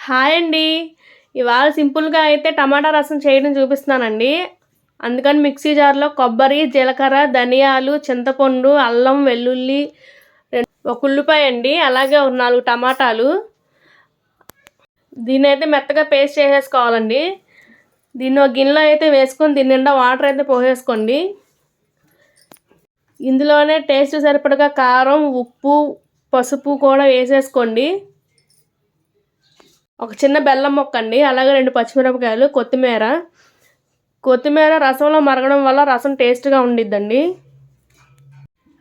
Hi అండి. ఇవాళ సింపుల్‌గా అయితే టమాటా రసం చేయడం చూపిస్తున్నానండి. అందుకని మిక్సీ జార్‌లో కొబ్బరి, జీలకర్ర, ధనియాలు, చింతపండు, అల్లం, వెల్లుల్లి, ఒక ఉల్లిపాయ అండి, అలాగే ఒక 4 టమాటాలు. దీన్నైతే మెత్తగా పేస్ట్ చేసేసుకోవాలండి. దీన్ని ఒక గిన్నెలో అయితే వేసుకొని దీని నిండా వాటర్ అయితే పోసేసుకోండి. ఇందులోనే టేస్ట్ సరిపడగా కారం, ఉప్పు, పసుపు కూడా వేసేసుకోండి. ఒక చిన్న బెల్లం ముక్క అండి, అలాగే 2 పచ్చిమిరపకాయలు, కొత్తిమీర రసంలో మరగడం వల్ల రసం టేస్ట్గా ఉండిద్దండి.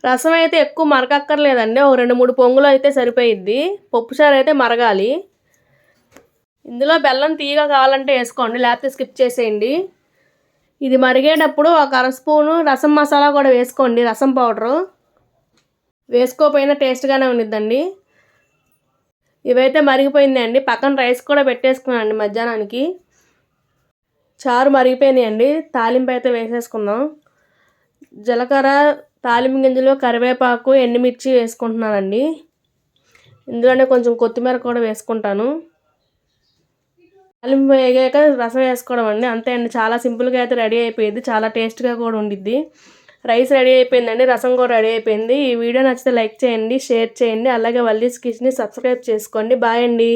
రసం అయితే ఎక్కువ మరగక్కర్లేదండి, ఒక 2-3 పొంగులు అయితే సరిపోయిద్ది. పప్పుచారు అయితే మరగాలి. ఇందులో బెల్లం తీయగా కావాలంటే వేసుకోండి, లేకపోతే స్కిప్ చేసేయండి. ఇది మరిగేటప్పుడు ఒక అర స్పూను రసం మసాలా కూడా వేసుకోండి, రసం పౌడరు. వేసుకోకపోయినా టేస్ట్గానే ఉండిద్దండి. ఇవైతే మరిగిపోయింది అండి. పక్కన రైస్ కూడా పెట్టేసుకున్నానండి మధ్యాహ్నానికి. చారు మరిగిపోయినాయండి. తాలింపు అయితే వేసేసుకుందాం. జీలకర్ర, తాలింపు గింజలు, కరివేపాకు, ఎండుమిర్చి వేసుకుంటున్నానండి. ఇందులోనే కొంచెం కొత్తిమీర కూడా వేసుకుంటాను. తాలింపు వేగాక రసం వేసుకోవడం అండి, అంతే అండి. చాలా సింపుల్గా అయితే రెడీ అయిపోయింది, చాలా టేస్ట్గా కూడా ఉండిద్ది. రైస్ రెడీ అయిపోయిందండి, రసం కూడా రెడీ అయిపోయింది. ఈ వీడియో నచ్చితే లైక్ చేయండి, షేర్ చేయండి, అలాగే వల్లీస్ కిచెన్ని సబ్స్క్రైబ్ చేసుకోండి. బాయ్ అండి.